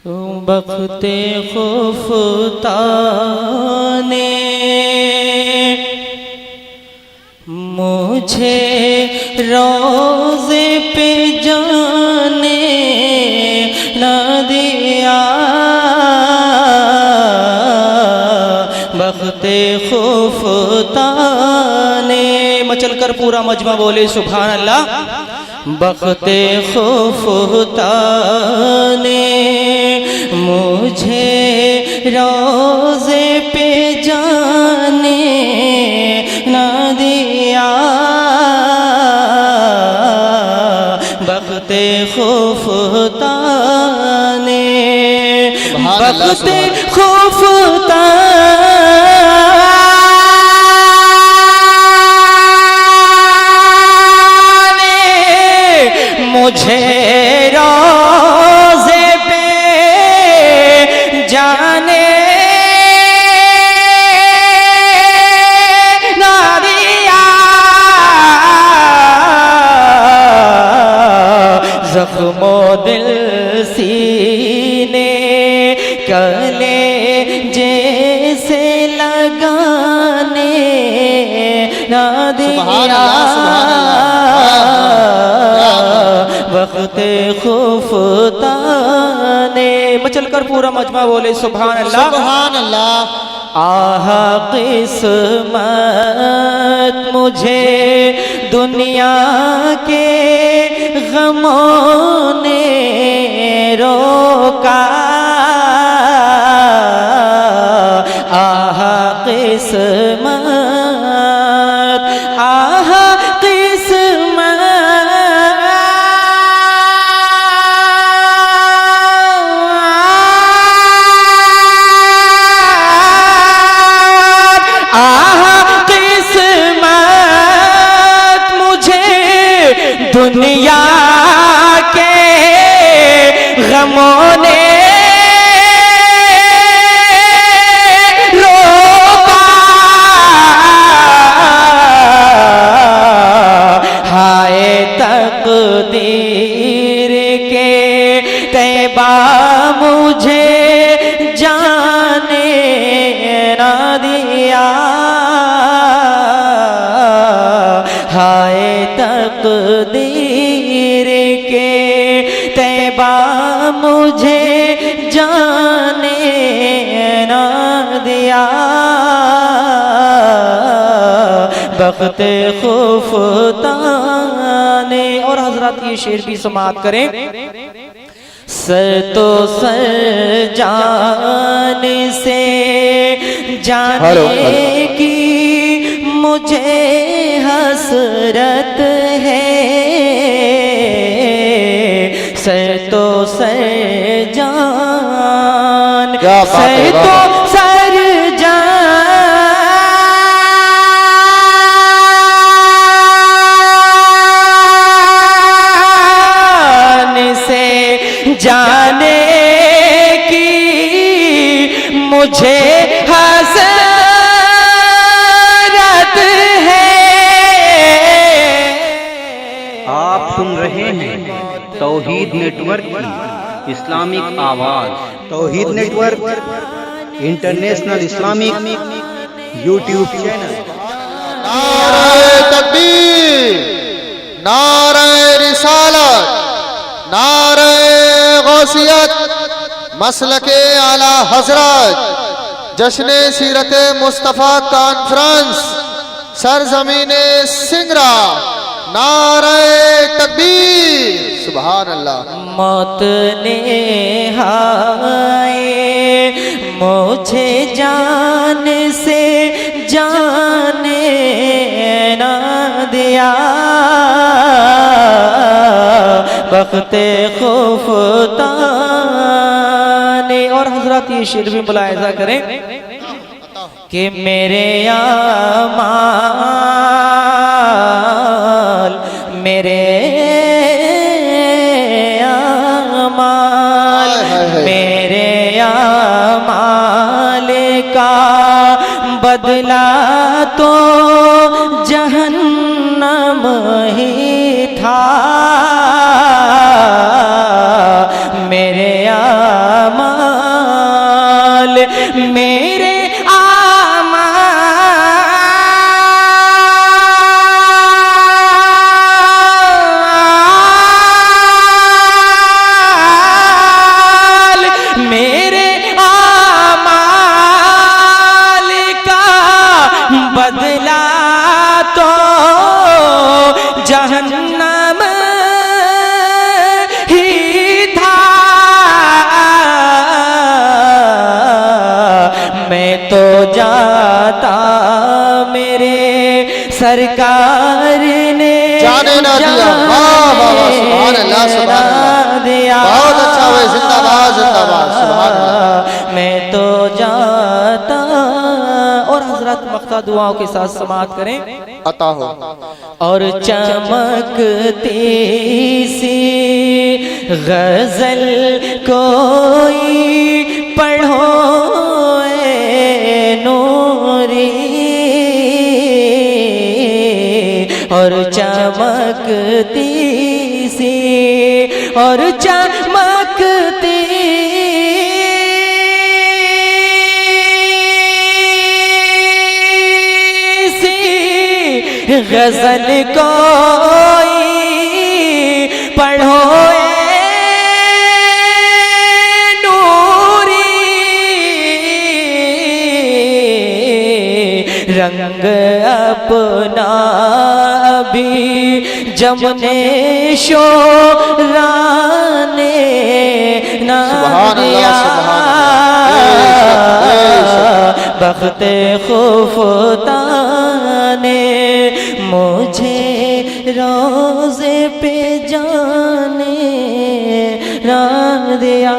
बख्ते खुफ्ता ने मुझे रोज़े पे जाने न दिया। बख्ते खुफ्ता ने, मचल कर पूरा मजमा बोले सुभान अल्लाह। बख्ते खुफ्ता ने मुझे रोज़े पे जाने न दिया। बख्ते खुफ्ता ने, बख्ते खुफ्ता मुझे रोज़े पे जाने ना दिया। ज़ख्मो दिल सीने कले जैसे लगाने ना दिया। बख्ते खुफ्ता ने, मचल कर पूरा मजमा बोले सुभान अल्लाह सुभान अल्लाह। आह किस्मत मुझे दुनिया के गमों ने रोका। आह किस्मत, आह किस्मत, दुनिया के गमों ने रोका। हाय तकदीर के तैबा मुझे जाने ना दिया। हाय तकदीर के तैबा मुझे जाने ना दिया। बख्ते खुफ्ता ने, और हजरत ये शेर भी समाअत करें। सर तो सर जान से जाने की मुझे हसरत है। सर तो सर जान, सर तो सर जान से जाने की मुझे हसरत है। आप सुन रहे हैं तौहीद नेटवर्क की इस्लामिक आवाज। Tauheed network international Islamic YouTube channel. नारे तकबीर, नारे रिसालत, नारे गौसियत, मसलके आला हजरत, जश्न सीरत मुस्तफ़ा कॉन्फ्रेंस सरजमीने सिंगरा। नारे तकबीर, सुभान अल्लाह। मौत ने हाय मुझे जान से जाने ना दिया। बख्ते खुफ्ता ने, और हजरत ये शेर भी मुलाहिजा करें कि मेरे आमाल, मेरे आमाल, मेरे आमाल का बदला तो जहन्नम ही था। मेरे आमाल सरकार ने जाने ना दिया। वाह वाह वाह, सुभान अल्लाह, सुभान अल्लाह। दिया। बहुत अच्छा हुआ, जिंदाबाद जिंदाबाद, सुभान अल्लाह। मैं तो जाता। और हजरत मख्ता दुआओं के साथ समाअत करें। अता हो। और चमकती सी गजल कोई पढ़ो ए नूरी, और चमकती सी, और चमकती गजल कोई पढ़ो ए नूरी, रंग अपना भी जमने शोराने ना दिया। बख्ते खुफता ने मुझे रोज़े पे जाने ना दिया।